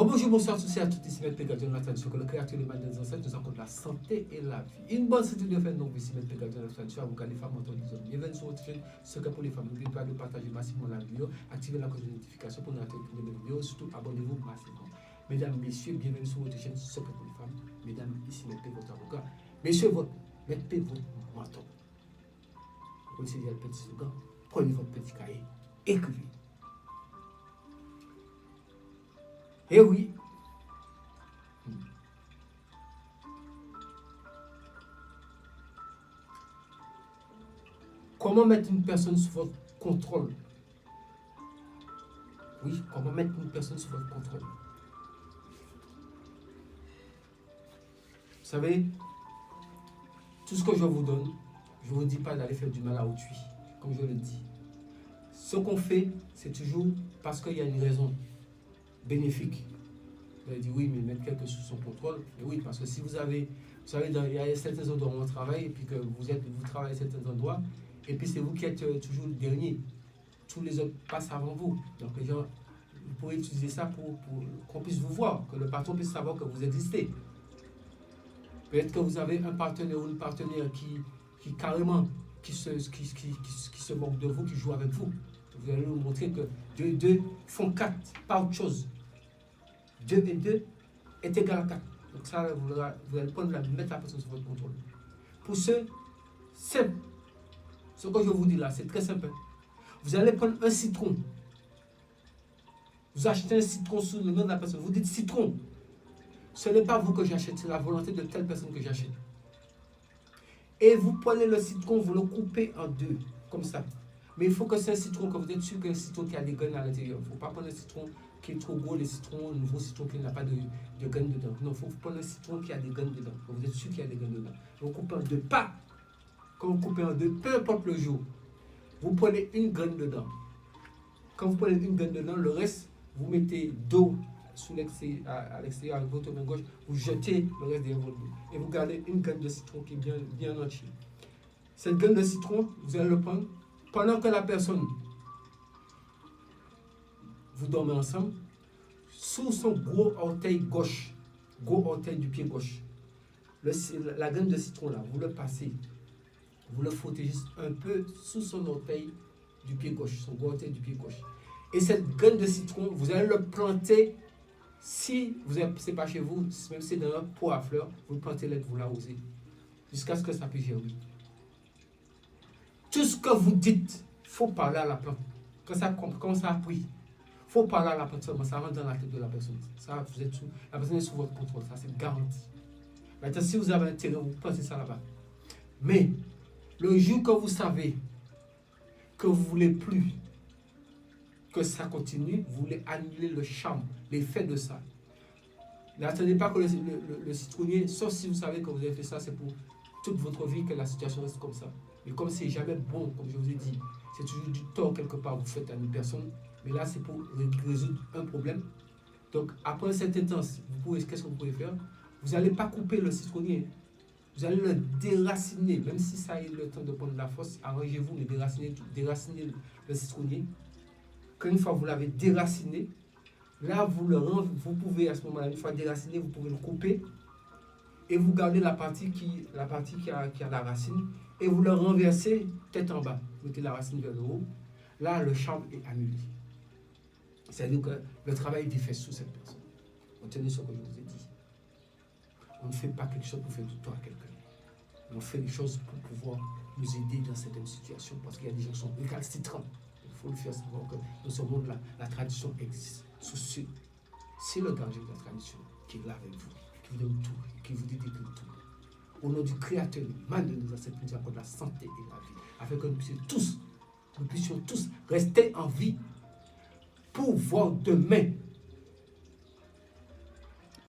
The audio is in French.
Bonjour, bonsoir tous et à toutes, ici Maître Pégadien, la tradition que le créateur des mal des ancêtres nous accorde la santé et la vie. Une bonne santé de faire, donc ici Maître Pégadien, la tradition, avocat des femmes, autant des hommes. Bienvenue sur votre chaîne, secret pour les femmes. N'oubliez pas de partager massivement la vidéo, activez la cloche de notification pour ne rater aucune de mes vidéos, surtout abonnez-vous massivement. Mesdames, messieurs, bienvenue sur votre chaîne, secret pour les femmes. Mesdames, ici Maître P, votre avocat. Messieurs, Maître P, votre mentor. Vous le savez, il y a le petit slogan, prenez votre petit cahier, écrivez. Eh oui. Comment mettre une personne sous votre contrôle? Oui, comment mettre une personne sous votre contrôle? Vous savez, tout ce que je vous donne, je ne vous dis pas d'aller faire du mal à autrui, comme je le dis. Ce qu'on fait, c'est toujours parce qu'il y a une raison bénéfique. Vous allez dire oui, mais mettre quelqu'un sous son contrôle. Et oui, parce que si vous savez, il y a certains endroits où on travaille, et puis que vous travaillez à certains endroits, et puis c'est vous qui êtes toujours le dernier. Tous les autres passent avant vous. Donc les gens, vous pouvez utiliser ça pour qu'on puisse vous voir, que le patron puisse savoir que vous existez. Peut-être que vous avez un partenaire ou une partenaire qui carrément, qui se moque de vous, qui joue avec vous. Vous allez nous montrer que 2 et 2 font 4, pas autre chose. 2 et 2 est égal à 4. Donc ça, vous allez prendre mettre la personne sous votre contrôle. Pour ce, simple. Ce que je vous dis là, c'est très simple. Vous allez prendre un citron. Vous achetez un citron sous le nom de la personne. Vous dites citron. Ce n'est pas vous que j'achète, c'est la volonté de telle personne que j'achète. Et vous prenez le citron, vous le coupez en 2, comme ça. Mais il faut que c'est un citron, que vous êtes sûr que c'est un citron qui a des graines à l'intérieur. Il ne faut pas prendre un citron qui est trop gros, les citrons, le nouveau citron qui n'a pas de graines dedans. Non, il faut prendre un citron qui a des graines dedans. Vous êtes sûr qu'il y a des graines dedans. Vous coupez en 2, pas. Quand vous coupez en 2, peu importe le jour, vous prenez une graine dedans. Quand vous prenez une graine dedans, le reste, vous mettez d'eau à l'extérieur avec votre main gauche, vous jetez le reste derrière votre dos. Et vous gardez une graine de citron qui est bien entière. Cette graine de citron, vous allez le prendre pendant que la personne, vous dormez ensemble, sous son gros orteil gauche, gros orteil du pied gauche. La graine de citron là, vous le passez. Vous le frottez juste un peu sous son orteil du pied gauche, son gros orteil du pied gauche. Et cette graine de citron, vous allez le planter, si vous n'êtes pas chez vous, même si c'est dans un pot à fleurs, vous le plantez là, vous l'arrosez, jusqu'à ce que ça puisse germer. Tout ce que vous dites, il faut parler à la plante. Quand ça appuie, il faut parler à la plante seulement, ça rentre dans la tête de la personne. Ça, la personne est sous votre contrôle, ça c'est garanti. Maintenant, si vous avez un terrain, vous plantez ça là-bas. Mais, le jour que vous savez que vous ne voulez plus que ça continue, vous voulez annuler le charme, l'effet de ça. N'attendez pas que le citronnier, sauf si vous savez que vous avez fait ça, c'est pour toute votre vie que la situation reste comme ça. Mais comme c'est jamais bon, comme je vous ai dit, c'est toujours du tort quelque part, vous faites à une personne. Mais là, c'est pour résoudre un problème. Donc, après un certain temps, qu'est-ce que vous pouvez faire? Vous n'allez pas couper le citronnier. Vous allez le déraciner, même si ça a eu le temps de prendre la force, arrangez-vous, mais déracinez le citronnier. Quand une fois vous l'avez déraciné, là vous pouvez à ce moment-là, une fois déraciné, vous pouvez le couper et vous gardez la partie qui a la racine et vous le renversez tête en bas. Vous mettez la racine vers le haut. Là, le charme est annulé. C'est-à-dire que le travail est fait sous cette personne. Retenez ce que je vous ai dit. On ne fait pas quelque chose pour faire du tort à quelqu'un. On fait des choses pour pouvoir nous aider dans certaines situations parce qu'il y a des gens qui sont récalcitrants. Il faut le faire savoir que dans ce monde-là, la tradition existe. C'est le danger de la tradition qui est là avec vous, qui vous donne tout, qui vous dit d'écrire tout. Au nom du Créateur, mal de nos ancêtres, nous accorde la santé et la vie, afin que nous puissions tous rester en vie pour voir demain